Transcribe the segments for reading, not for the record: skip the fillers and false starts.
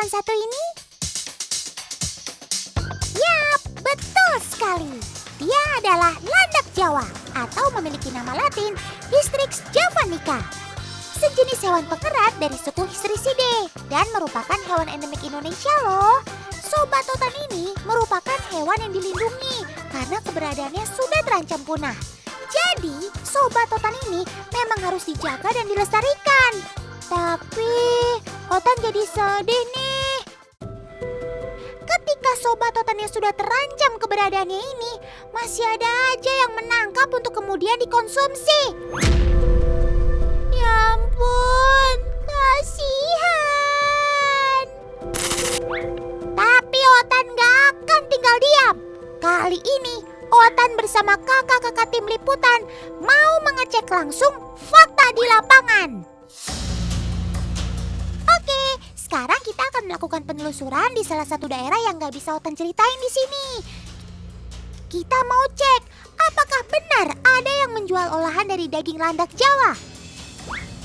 hewan satu ini? Yap, betul sekali. Dia adalah landak Jawa atau memiliki nama latin Hystrix javanica. Sejenis hewan pengerat dari suku Hystricidae dan merupakan hewan endemik Indonesia loh. Sobat Totan ini merupakan hewan yang dilindungi karena keberadaannya sudah terancam punah. Jadi, Sobat Totan ini memang harus dijaga dan dilestarikan. Tapi, Totan jadi sedih nih. Ketika Sobat Totan yang sudah terancam keberadaannya ini, masih ada aja yang menangkap untuk kemudian dikonsumsi. Ya ampun, kasihan. Tapi Otan gak akan tinggal diam. Kali ini Otan bersama kakak-kakak tim liputan mau mengecek langsung fakta di lapangan. Oke, sekarang kita akan melakukan penelusuran di salah satu daerah yang gak bisa Otan ceritain di sini. Kita mau cek apakah benar ada yang menjual olahan dari daging landak Jawa.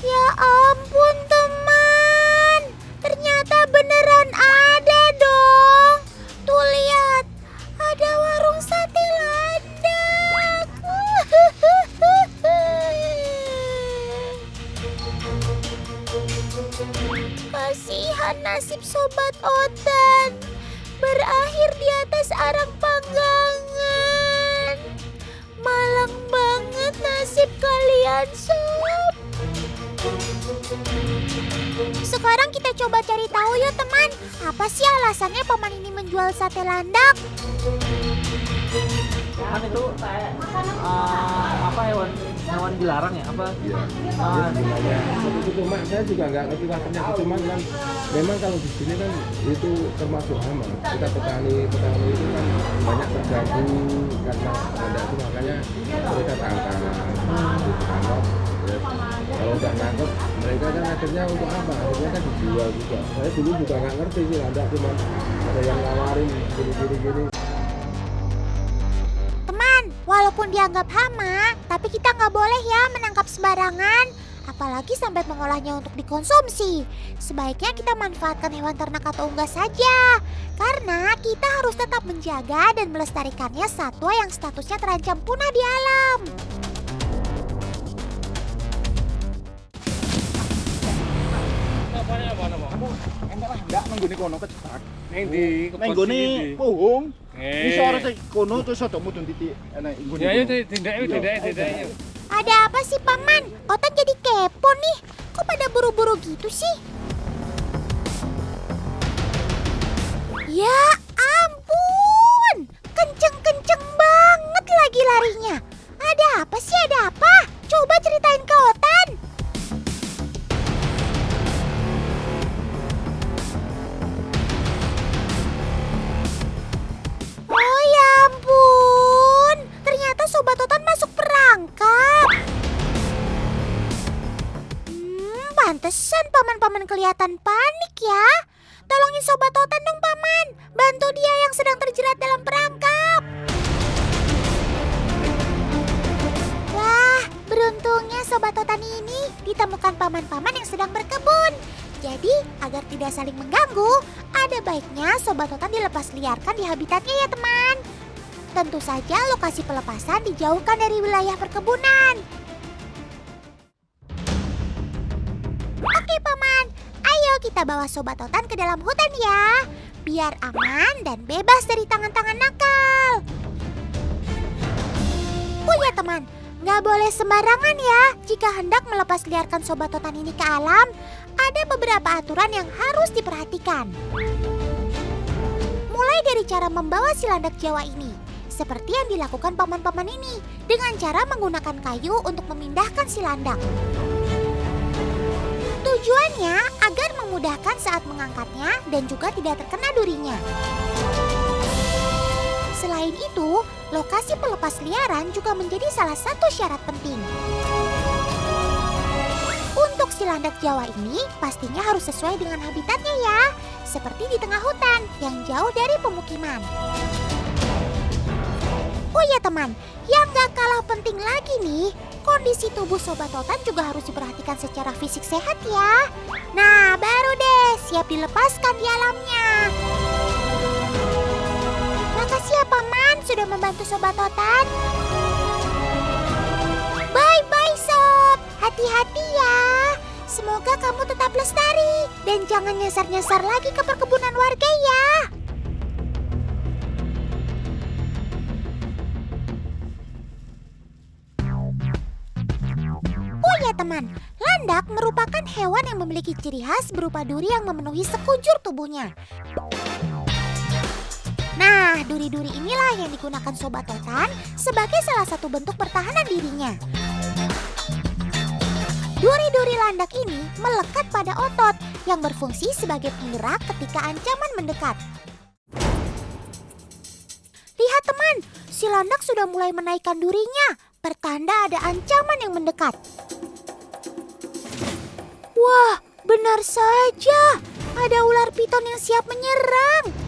Ya ampun teman, ternyata beneran ada dong. Tuh lihat, ada warung sate landak. Kasihan nasib Sobat Otan, berakhir di atas arang panggangan. Malang banget nasib kalian sob. Sekarang kita coba cari tahu yuk teman, apa sih alasannya paman ini menjual sate landak? Kan itu apa hewan dilarang ya? Apa? Iya, sebenarnya itu cuma saya juga nggak ngerti rasanya, cuma kan memang kalau di sini kan itu termasuk aman. Kita petani itu kan banyak terganggu karena ada itu, makanya mereka tangkap. Kalau udah nangkep mereka kan akhirnya untuk apa? Akhirnya kan dijual juga. Saya dulu juga nggak ngerti sih landak, cuma ada yang nawarin gini. Walaupun dianggap hama, tapi kita nggak boleh ya menangkap sembarangan. Apalagi sampai mengolahnya untuk dikonsumsi. Sebaiknya kita manfaatkan hewan ternak atau unggas saja. Karena kita harus tetap menjaga dan melestarikannya satwa yang statusnya terancam punah di alam. Enggak mengguni kono kecetak. Neng di Mengguni puhung. Iso arep kono terus ada mudun titik enak ngguni. Ya ayo tidak. Ada apa sih paman? Otak jadi kepo nih. Kok pada buru-buru gitu sih? Ya ampun, kenceng-kenceng banget lagi larinya. Ada apa sih, ada apa? Coba ceritain ke Otan. Oh ya ampun, ternyata Sobat Otan masuk perangkap. Pantesan paman-paman kelihatan panik ya. Tolongin Sobat Otan dong paman, bantu dia yang sedang terjerat dalam perangkap. Wah, beruntungnya Sobat Otan ini ditemukan paman-paman yang sedang berkebun. Jadi, agar tidak saling mengganggu, ada baiknya Sobat Otan dilepas liarkan di habitatnya ya teman. Tentu saja lokasi pelepasan dijauhkan dari wilayah perkebunan. Oke paman, ayo kita bawa Sobat Otan ke dalam hutan ya. Biar aman dan bebas dari tangan-tangan nakal. Oh ya teman, nggak boleh sembarangan ya jika hendak melepas liarkan Sobat Otan ini ke alam. Ada beberapa aturan yang harus diperhatikan. Mulai dari cara membawa si landak Jawa ini, seperti yang dilakukan paman-paman ini dengan cara menggunakan kayu untuk memindahkan si landak. Tujuannya agar memudahkan saat mengangkatnya dan juga tidak terkena durinya. Selain itu, lokasi pelepas liaran juga menjadi salah satu syarat penting. Untuk si landak Jawa ini pastinya harus sesuai dengan habitatnya ya, seperti di tengah hutan yang jauh dari pemukiman. Oh ya teman, yang gak kalah penting lagi nih, kondisi tubuh Sobat Totan juga harus diperhatikan secara fisik sehat ya. Nah, baru deh, siap dilepaskan di alamnya. Makasih ya Paman sudah membantu Sobat Totan. Bye-bye Sob, hati-hati ya. Semoga kamu tetap lestari dan jangan nyasar-nyasar lagi ke perkebunan warga ya. Oh ya teman, landak merupakan hewan yang memiliki ciri khas berupa duri yang memenuhi sekujur tubuhnya. Nah, duri-duri inilah yang digunakan Sobat Totan sebagai salah satu bentuk pertahanan dirinya. Duri-duri landak ini melekat pada otot yang berfungsi sebagai penggerak ketika ancaman mendekat. Lihat teman, si landak sudah mulai menaikkan durinya, pertanda ada ancaman yang mendekat. Wah, benar saja, ada ular piton yang siap menyerang.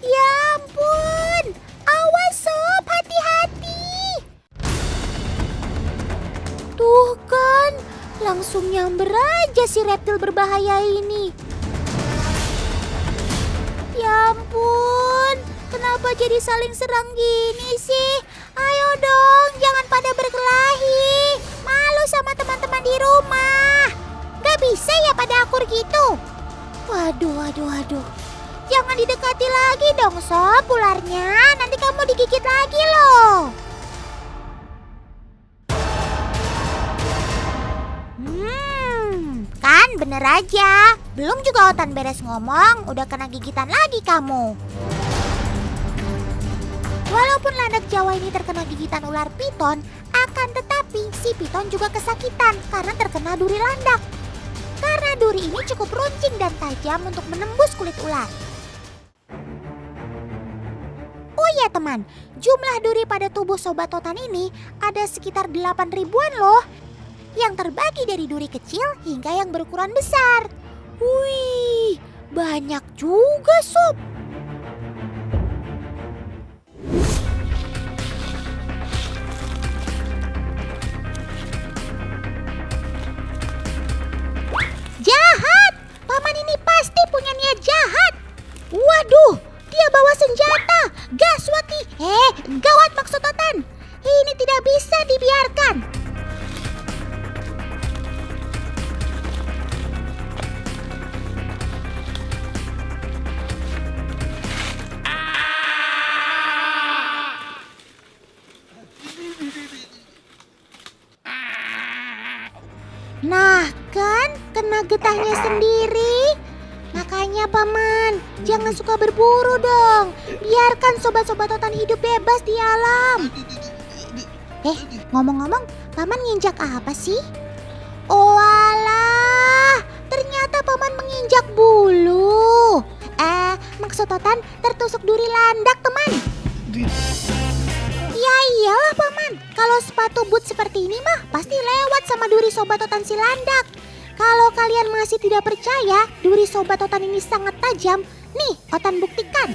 Ya ampun, awas Sob, hati-hati. Tuh kan, langsung nyamber aja si reptil berbahaya ini. Ya ampun, kenapa jadi saling serang gini sih? Ayo dong, jangan pada berkelahi. Malu sama teman-teman di rumah. Gak bisa ya pada akur gitu. Waduh. Jangan didekati lagi dong Sob ularnya, nanti kamu digigit lagi loh. Kan bener aja. Belum juga Otan beres ngomong, udah kena gigitan lagi kamu. Walaupun landak Jawa ini terkena gigitan ular piton, akan tetapi si piton juga kesakitan karena terkena duri landak. Karena duri ini cukup runcing dan tajam untuk menembus kulit ular. Oh iya teman, jumlah duri pada tubuh Sobat Totan ini ada sekitar 8 ribuan loh. Yang terbagi dari duri kecil hingga yang berukuran besar. Wih, banyak juga Sob. Jahat! Paman ini pasti punya niat jahat. Waduh, dia bawa senjata. Gaswati. Gawat maksud Totan. Ini tidak bisa dibiarkan. Nah kan, kena getahnya sendiri. Makanya Paman, jangan suka berburu dong. Biarkan sobat-sobat Totan hidup bebas di alam. Ngomong-ngomong, Paman nginjak apa sih? Oh alah, ternyata Paman menginjak bulu. Maksud Totan tertusuk duri landak teman. Ya iyalah Paman, kalau sepatu boot seperti ini mah pasti lewat sama duri Sobat Totan si landak. Kalau kalian masih tidak percaya duri Sobat Totan ini sangat tajam, nih Otan buktikan.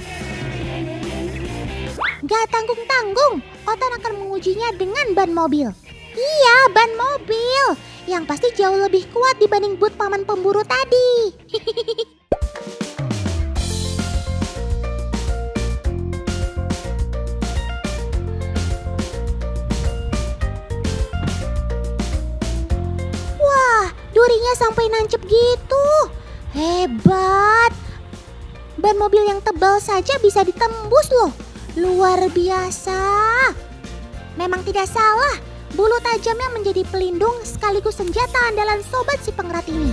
Gak tanggung-tanggung, Otan akan mengujinya dengan ban mobil. Iya, ban mobil, yang pasti jauh lebih kuat dibanding boot Paman pemburu tadi. Durinya sampai nancep gitu. Hebat. Ban mobil yang tebal saja bisa ditembus loh. Luar biasa. Memang tidak salah, bulu tajamnya menjadi pelindung sekaligus senjata andalan sobat si pengerat ini.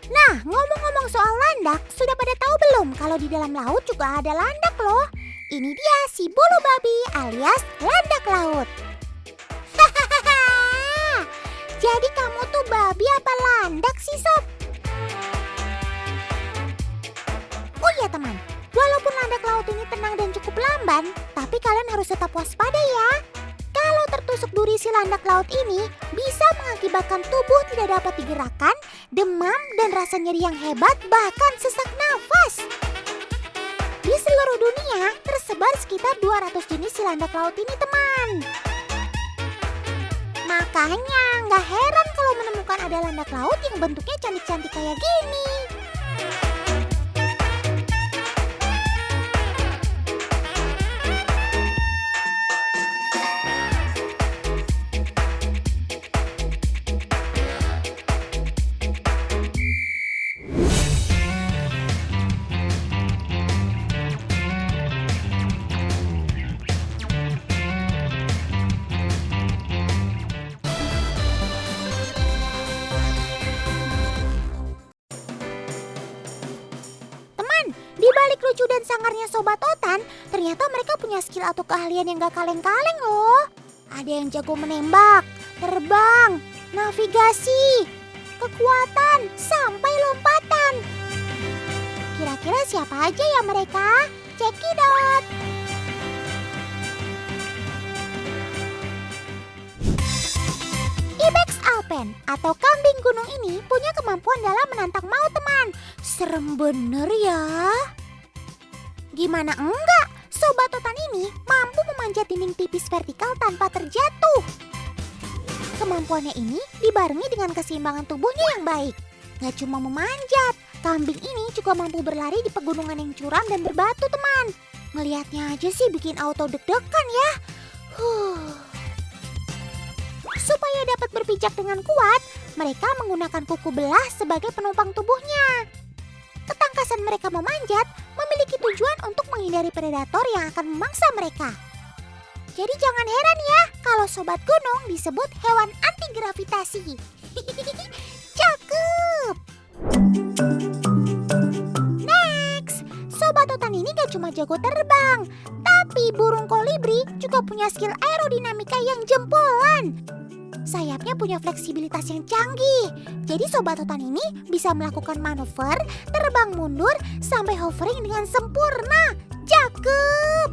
Nah, ngomong-ngomong soal landak, sudah pada tahu belum kalau di dalam laut juga ada landak loh? Ini dia si bulu babi alias landak laut. Jadi kamu tuh babi apa landak sih Sob? Oh iya teman, walaupun landak laut ini tenang dan cukup lamban, tapi kalian harus tetap waspada ya. Kalau tertusuk duri si landak laut ini, bisa mengakibatkan tubuh tidak dapat digerakkan, demam dan rasa nyeri yang hebat, bahkan sesak nafas. Di seluruh dunia tersebar sekitar 200 jenis si landak laut ini teman. Makanya nggak heran kalau menemukan ada landak laut yang bentuknya cantik-cantik kayak gini. Di balik lucu dan sangarnya Sobat Otan, ternyata mereka punya skill atau keahlian yang gak kaleng-kaleng loh. Ada yang jago menembak, terbang, navigasi, kekuatan, sampai lompatan. Kira-kira siapa aja ya mereka? Cekidot! Ibex Alpen atau kambing gunung ini punya kemampuan dalam menantang maut teman. Serem bener ya. Gimana enggak? Sobat Otan ini mampu memanjat dinding tipis vertikal tanpa terjatuh. Kemampuannya ini dibarengi dengan keseimbangan tubuhnya yang baik. Gak cuma memanjat, kambing ini juga mampu berlari di pegunungan yang curam dan berbatu teman. Ngelihatnya aja sih bikin auto deg-degan ya. Supaya dapat berpijak dengan kuat, mereka menggunakan kuku belah sebagai penopang tubuhnya. Ketangkasan mereka memanjat memiliki tujuan untuk menghindari predator yang akan memangsa mereka. Jadi jangan heran ya kalau sobat gunung disebut hewan anti gravitasi. Cakep! Next, Sobat Otan ini gak cuma jago terbang, tapi burung kolibri juga punya skill aerodinamika yang jempolan. Sayapnya punya fleksibilitas yang canggih. Jadi Sobat Otan ini bisa melakukan manuver, terbang mundur, sampai hovering dengan sempurna. Cakep!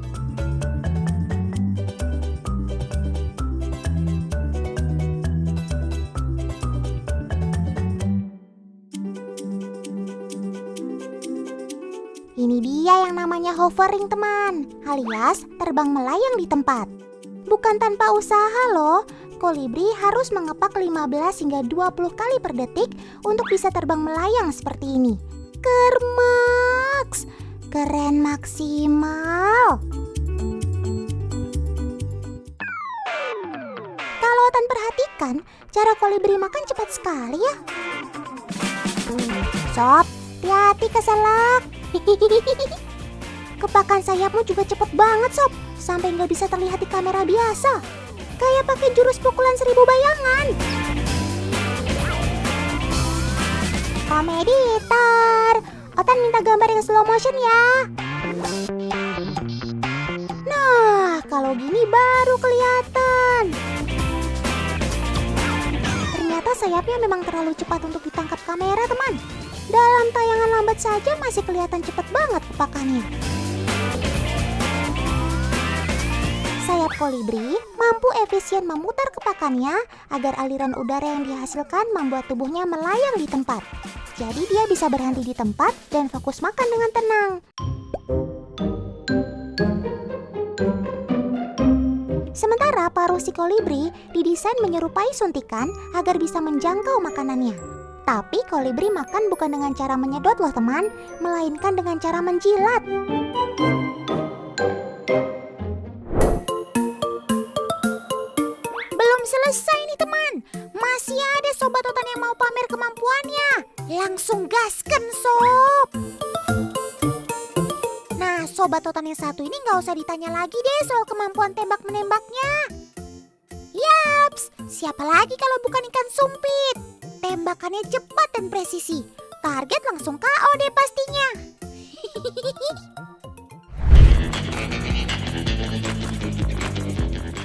Ini dia yang namanya hovering teman, alias terbang melayang di tempat. Bukan tanpa usaha loh. Kolibri harus mengepak 15 hingga 20 kali per detik untuk bisa terbang melayang seperti ini. Kermaks! Keren maksimal! Kalau Otan perhatikan, cara kolibri makan cepat sekali ya. Sob, hati-hati keselak. Kepakan sayapmu juga cepet banget Sob, sampai nggak bisa terlihat di kamera biasa. Kayak pakai jurus pukulan 1000 bayangan. Komeditor, Otan minta gambar yang slow motion ya. Nah, kalau gini baru kelihatan. Ternyata sayapnya memang terlalu cepat untuk ditangkap kamera teman. Dalam tayangan lambat saja masih kelihatan cepat banget kepakannya. Sayap kolibri mampu efisien memutar kepakannya agar aliran udara yang dihasilkan membuat tubuhnya melayang di tempat. Jadi dia bisa berhenti di tempat dan fokus makan dengan tenang. Sementara paruh si kolibri didesain menyerupai suntikan agar bisa menjangkau makanannya. Tapi kolibri makan bukan dengan cara menyedot loh teman, melainkan dengan cara menjilat. Selesai nih teman, masih ada Sobat Otan yang mau pamer kemampuannya. Langsung gasken sob. Nah Sobat Otan yang satu ini gak usah ditanya lagi deh soal kemampuan tembak-menembaknya. Yaps, siapa lagi kalau bukan ikan sumpit. Tembakannya cepat dan presisi, target langsung KO deh pastinya.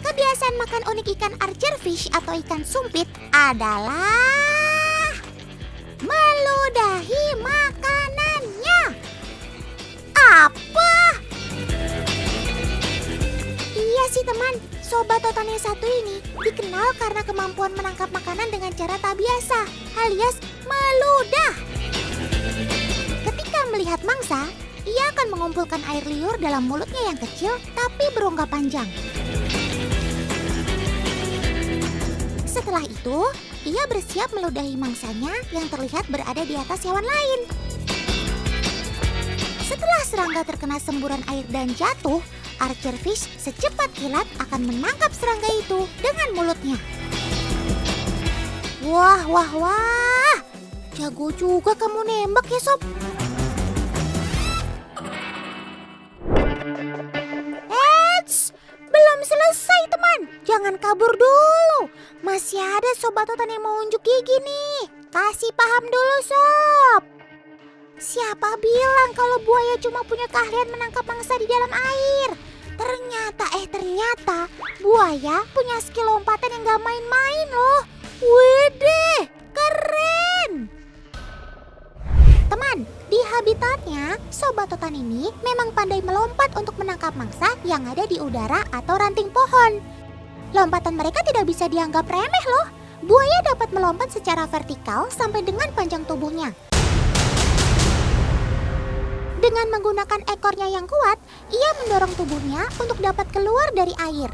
Kebiasaan makan unik ikan archerfish atau ikan sumpit adalah meludahi makanannya. Apa? Iya sih teman, Sobat Otan yang satu ini dikenal karena kemampuan menangkap makanan dengan cara tak biasa, alias meludah. Ketika melihat mangsa, ia akan mengumpulkan air liur dalam mulutnya yang kecil tapi berongga panjang. Setelah itu, ia bersiap meludahi mangsanya yang terlihat berada di atas hewan lain. Setelah serangga terkena semburan air dan jatuh, Archer Fish secepat kilat akan menangkap serangga itu dengan mulutnya. Wah, wah, wah. Jago juga kamu nembak ya, Sob. Eits, belum selesai teman. Jangan kabur dulu. Masih ada Sobat Otan yang mau unjuk gigi nih. Kasih paham dulu, Sob. Siapa bilang kalau buaya cuma punya keahlian menangkap mangsa di dalam air? Ternyata buaya punya skill lompatan yang gak main-main loh. Widih, keren. Teman, di habitatnya, Sobat Otan ini memang pandai melompat untuk menangkap mangsa yang ada di udara atau ranting pohon. Lompatan mereka tidak bisa dianggap remeh loh. Buaya dapat melompat secara vertikal sampai dengan panjang tubuhnya. Dengan menggunakan ekornya yang kuat, ia mendorong tubuhnya untuk dapat keluar dari air.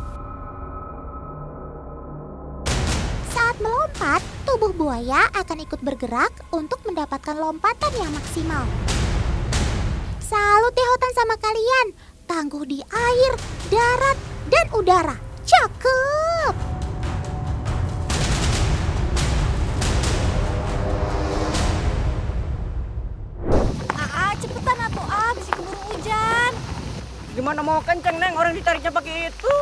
Saat melompat, tubuh buaya akan ikut bergerak untuk mendapatkan lompatan yang maksimal. Salut deh Otan sama kalian, tangguh di air, darat, dan udara. Cakep! Cepetan atuh, bisa keburu hujan. Gimana mau kenceng, Neng? Orang ditariknya pakai itu.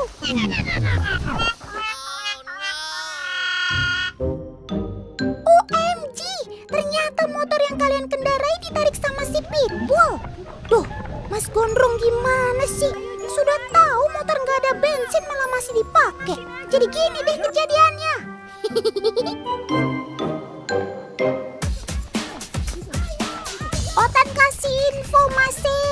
OMG, ternyata motor yang kalian kendarai ditarik sama si Pitbull. Duh, Mas Gondrong gimana sih? Sudah tahu motor nggak ada bensin malah masih dipakai. Jadi gini deh kejadiannya. Otan kasih informasi.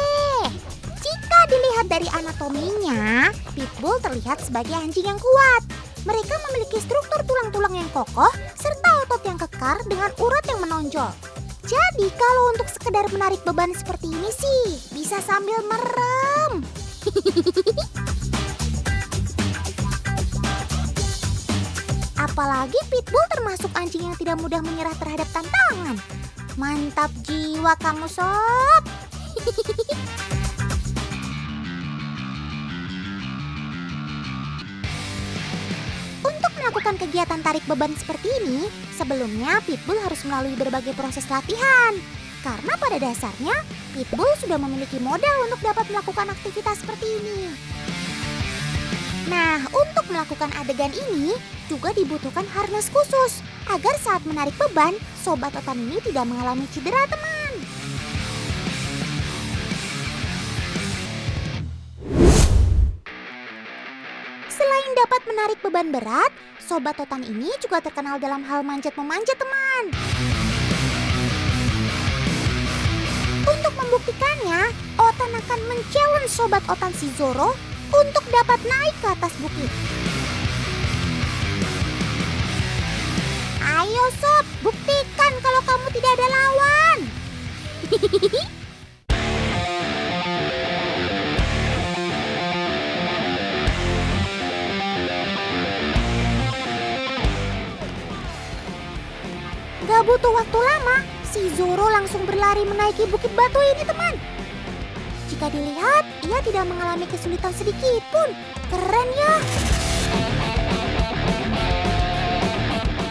Jika dilihat dari anatominya, Pitbull terlihat sebagai anjing yang kuat. Mereka memiliki struktur tulang-tulang yang kokoh serta otot yang kekar dengan urat yang menonjol. Jadi kalau untuk sekedar menarik beban seperti ini sih, bisa sambil merem. Apalagi Pitbull termasuk anjing yang tidak mudah menyerah terhadap tantangan. Mantap jiwa kamu, Sob. Untuk melakukan kegiatan tarik beban seperti ini, sebelumnya Pitbull harus melalui berbagai proses latihan. Karena pada dasarnya, Pitbull sudah memiliki modal untuk dapat melakukan aktivitas seperti ini. Nah, untuk melakukan adegan ini juga dibutuhkan harness khusus agar saat menarik beban, Sobat Otan ini tidak mengalami cedera, teman. Selain dapat menarik beban berat, Sobat Otan ini juga terkenal dalam hal manjat-memanjat, teman. Untuk membuktikannya, Otan akan men-challenge Sobat Otan si Zoro untuk dapat naik ke atas bukit. Ayo Sob, buktikan kalau kamu tidak ada lawan. Gak butuh waktu lama, si Zoro langsung berlari menaiki bukit batu ini, teman. Jika dilihat, ia tidak mengalami kesulitan sedikit pun. Keren ya.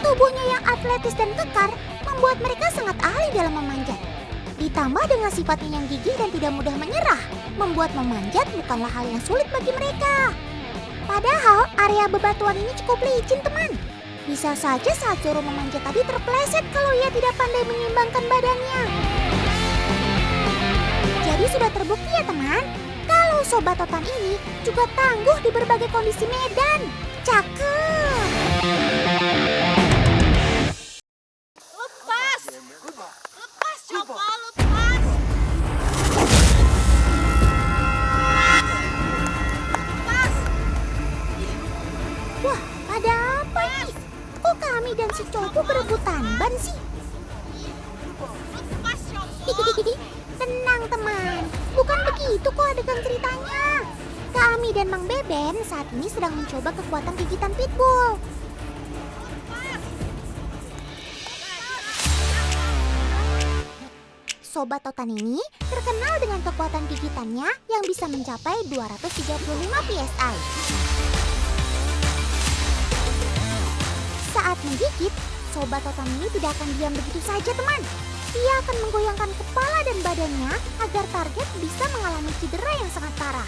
Tubuhnya yang atletis dan kekar membuat mereka sangat ahli dalam memanjat. Ditambah dengan sifatnya yang gigih dan tidak mudah menyerah, membuat memanjat bukanlah hal yang sulit bagi mereka. Padahal area bebatuan ini cukup licin, teman. Bisa saja saat Zoro memanjat tadi terpeleset kalau ia tidak pandai menyeimbangkan badannya. Jadi sudah terbukti ya teman, kalau Sobat Otan ini juga tangguh di berbagai kondisi medan. Cakep! Lepas! Lepas, coba lepas! Lepas! Wah, ada apa nih? Kok kami dan si Copo berebutan ban sih? Lepas, coba! Tenang teman, bukan begitu kok adegan ceritanya. Kami dan Mang Beben saat ini sedang mencoba kekuatan gigitan Pitbull. Sobat Totan ini terkenal dengan kekuatan gigitannya yang bisa mencapai 235 PSI. Saat menggigit, Sobat Totan ini tidak akan diam begitu saja, teman. Ia akan menggoyangkan kepala dan badannya agar target bisa mengalami cedera yang sangat parah.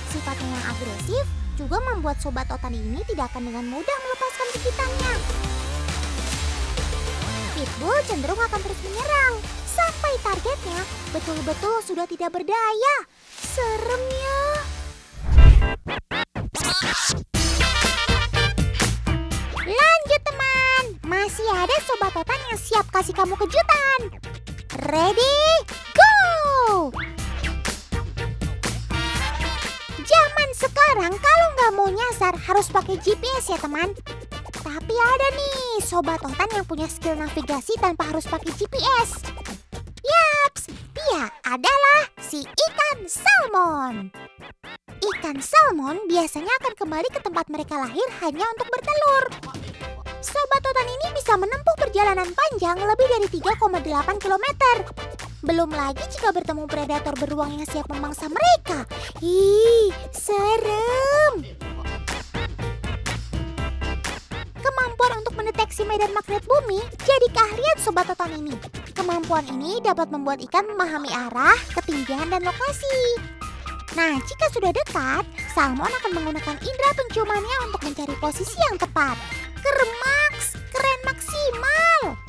Sifatnya yang agresif juga membuat Sobat Totan ini tidak akan dengan mudah melepaskan gigitannya. Pitbull cenderung akan terus menyerang sampai targetnya betul-betul sudah tidak berdaya. Serem ya. Lanjut teman, masih ada Sobat Totan yang siap kasih kamu kejutan. Ready, go! Zaman sekarang kalau nggak mau nyasar harus pakai GPS ya teman. Tapi ada nih Sobat Totan yang punya skill navigasi tanpa harus pakai GPS. Yaps, dia adalah si ikan salmon. Ikan salmon biasanya akan kembali ke tempat mereka lahir hanya untuk bertelur. Sobat Totan ini bisa menempuh perjalanan panjang lebih dari 3,8 km. Belum lagi jika bertemu predator beruang yang siap memangsa mereka. Ih, serem. Kemampuan untuk mendeteksi medan magnet bumi jadi keahlian Sobat Totan ini. Kemampuan ini dapat membuat ikan memahami arah, ketinggian, dan lokasi. Nah, jika sudah dekat, salmon akan menggunakan indera penciumannya untuk mencari posisi yang tepat. Keren maksimal.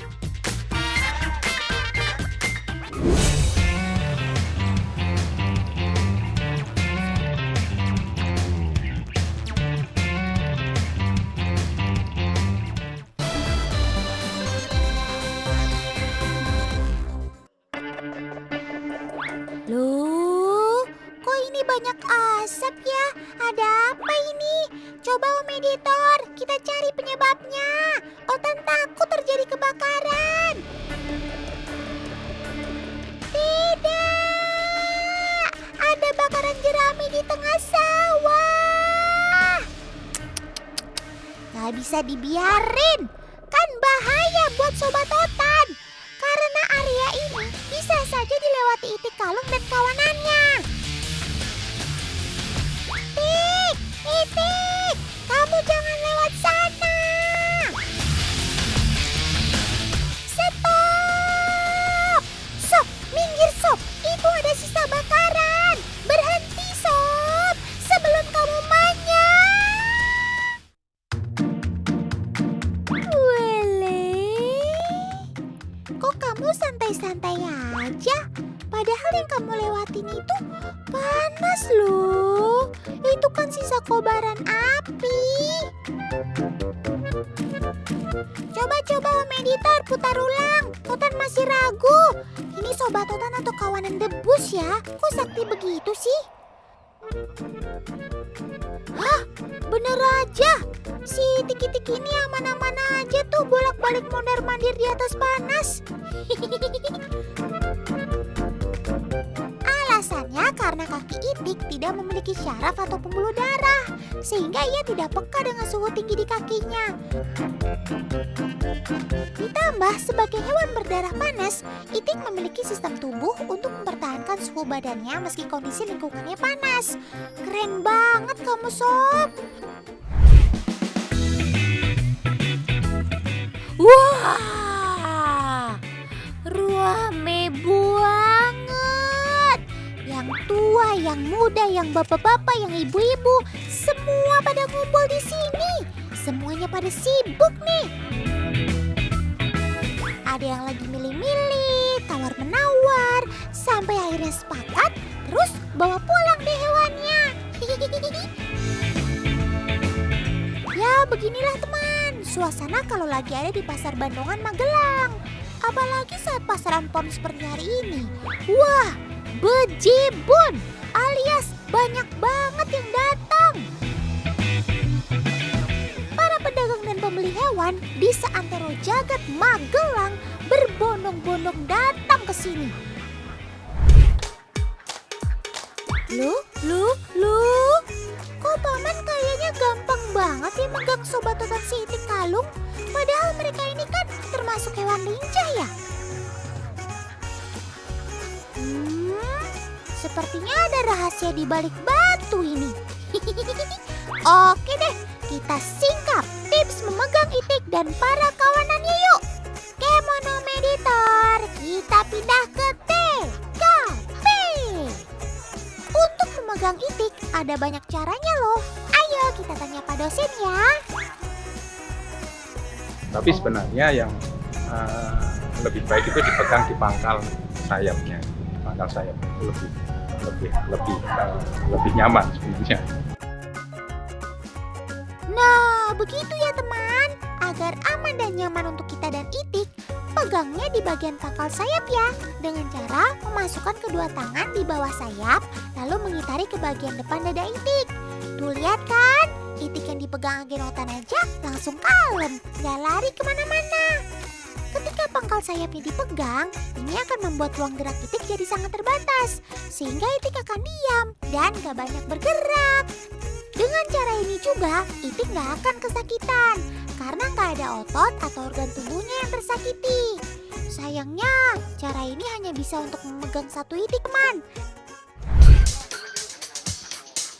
Loh, kok ini banyak asap ya? Ada apa ini? Coba Om Editor, kita cari penyebabnya. Otan takut terjadi kebakaran. Tidak, ada bakaran jerami di tengah sawah. Gak bisa dibiarin, kan bahaya buat Sobat Totan. Karena area ini bisa saja dilewati itik kalung dan kawanannya. Itik, kamu jangan lewat sana. Stop! Sob, minggir Sob, itu ada sisa bakaran. Berhenti Sob, sebelum kamu manyap. Wele, kok kamu santai-santai aja? Padahal yang kamu lewatin itu panas loh. Itu kan sisa kobaran api. Coba Om Editor putar ulang. Totan masih ragu. Ini Sobat Totan atau kawanan debus ya? Kok sakti begitu sih? Hah? Bener aja. Si Tiki-Tiki ini aman-aman aja tuh bolak-balik mondar-mandir di atas panas. Alasannya karena kaki itik tidak memiliki syaraf atau pembuluh darah, sehingga ia tidak peka dengan suhu tinggi di kakinya. Ditambah sebagai hewan berdarah panas, itik memiliki sistem tubuh untuk mempertahankan suhu badannya meski kondisi lingkungannya panas. Keren banget kamu Sob. Wah, rame banget. Yang tua, yang muda, yang bapak-bapak, yang ibu-ibu, semua pada ngumpul di sini. Semuanya pada sibuk nih. Ada yang lagi milih-milih, tawar-menawar, sampai akhirnya sepakat, terus bawa pulang deh hewannya. Ya beginilah teman, suasana kalau lagi ada di Pasar Bandongan Magelang. Apalagi saat pasaran pon seperti hari ini. Wah, bejibun alias banyak banget yang datang. Para pedagang dan pembeli hewan di seantero jagat Magelang berbondong-bondong datang ke sini. Loh, kok paman kayaknya gampang banget ya megang Sobat Totan si itik kalung? Padahal mereka ini kan termasuk hewan lincah ya? Sepertinya ada rahasia di balik batu ini. Oke deh, kita singkap tips memegang itik dan para kawanannya yuk. Kemono Meditor, kita pindah ke TKP. Untuk memegang itik ada banyak caranya loh. Ayo kita tanya Pak dosen ya. Tapi sebenarnya yang lebih baik itu dipegang di pangkal sayapnya. Pangkal sayap itu lebih nyaman sebenarnya. Nah, begitu ya teman. Agar aman dan nyaman untuk kita dan itik, pegangnya di bagian pangkal sayap ya. Dengan cara memasukkan kedua tangan di bawah sayap, lalu mengitari ke bagian depan dada itik. Tuh lihat kan, itik yang dipegang agen otan aja langsung kalem, gak lari kemana-mana. Ketika pangkal sayapnya dipegang, ini akan membuat ruang gerak itik jadi sangat terbatas, sehingga itik akan diam dan gak banyak bergerak. Dengan cara ini juga, itik gak akan kesakitan, karena gak ada otot atau organ tubuhnya yang tersakiti. Sayangnya, cara ini hanya bisa untuk memegang satu itik, teman.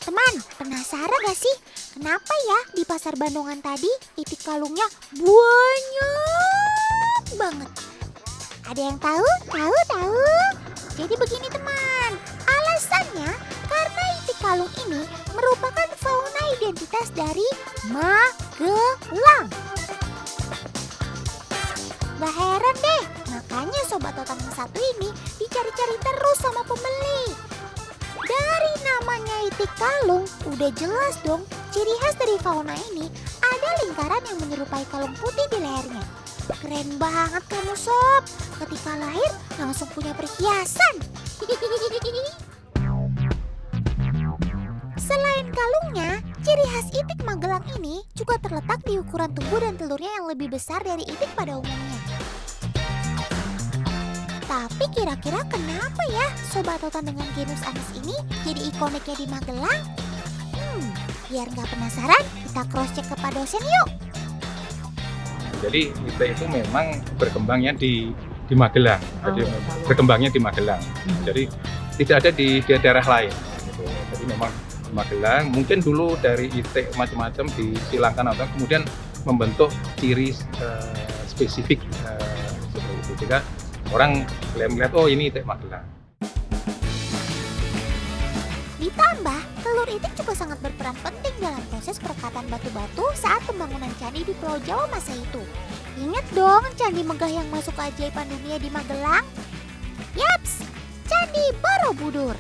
Teman, penasaran gak sih? Kenapa ya di pasar Bandungan tadi itik kalungnya banyak banget? Ada yang tahu? Tahu? Jadi begini teman, alasannya karena itik kalung ini merupakan fauna identitas dari Magelang. Gak heran deh, makanya Sobat Otan yang satu ini dicari-cari terus sama pembeli. Dari namanya itik kalung, udah jelas dong ciri khas dari fauna ini ada lingkaran yang menyerupai kalung putih di lehernya. Keren banget kamu Sob, ketika lahir langsung punya perhiasan. Selain kalungnya, ciri khas itik Magelang ini juga terletak di ukuran tubuh dan telurnya yang lebih besar dari itik pada umumnya. Tapi kira-kira kenapa ya Sobat Otan dengan genus Anis ini jadi ikoniknya di Magelang? Biar nggak penasaran, kita cross check ke Pak dosen yuk. Jadi itik itu memang berkembangnya di Magelang. Jadi berkembangnya di Magelang. Jadi tidak ada di daerah lain. Gitu. Jadi memang di Magelang. Mungkin dulu dari itik macam-macam disilangkan atau kemudian membentuk ciri spesifik seperti itu. Sehingga orang melihat oh ini itik Magelang. Ditambah, telur itik juga sangat berperan penting dalam proses perekatan batu-batu saat pembangunan candi di Pulau Jawa masa itu. Ingat dong candi megah yang masuk keajaiban dunia di Magelang? Yaps, Candi Borobudur.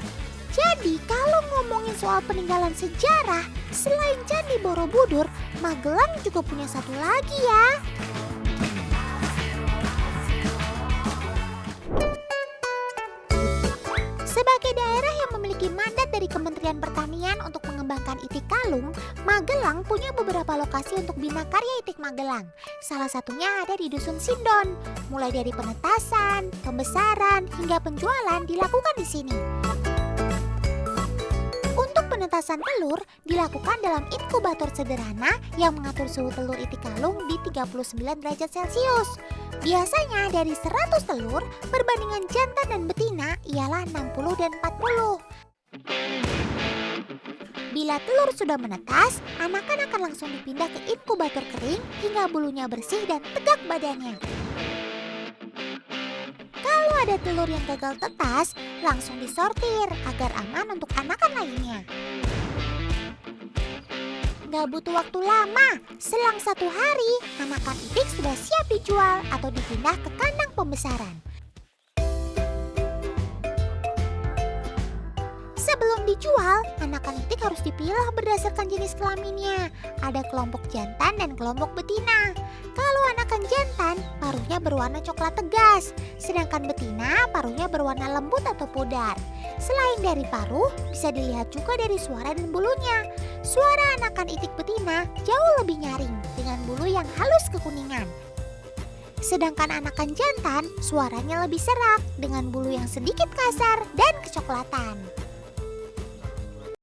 Jadi kalau ngomongin soal peninggalan sejarah, selain Candi Borobudur, Magelang juga punya satu lagi ya. Sebagai daerah yang memiliki mandat dari Kementerian Pertanian untuk mengembangkan itik kalung, Magelang punya beberapa lokasi untuk bina karya itik Magelang. Salah satunya ada di Dusun Sindon. Mulai dari penetasan, pembesaran, hingga penjualan dilakukan di sini. Untuk penetasan telur dilakukan dalam inkubator sederhana yang mengatur suhu telur itik kalung di 39 derajat Celcius. Biasanya dari 100 telur, perbandingan jantan dan betina ialah 60 dan 40. Bila telur sudah menetas, anakan akan langsung dipindah ke inkubator kering hingga bulunya bersih dan tegak badannya. Kalau ada telur yang gagal tetas, langsung disortir agar aman untuk anakan lainnya. Gak butuh waktu lama, selang 1 hari, anakan itik sudah siap dijual atau dipindah ke kandang pembesaran. Sebelum dijual, anakan itik harus dipilah berdasarkan jenis kelaminnya. Ada kelompok jantan dan kelompok betina. Kalau anakan jantan, paruhnya berwarna coklat tegas, sedangkan betina paruhnya berwarna lembut atau pudar. Selain dari paruh, bisa dilihat juga dari suara dan bulunya. Suara anakan itik betina jauh lebih nyaring dengan bulu yang halus kekuningan. Sedangkan anakan jantan, suaranya lebih serak dengan bulu yang sedikit kasar dan kecoklatan.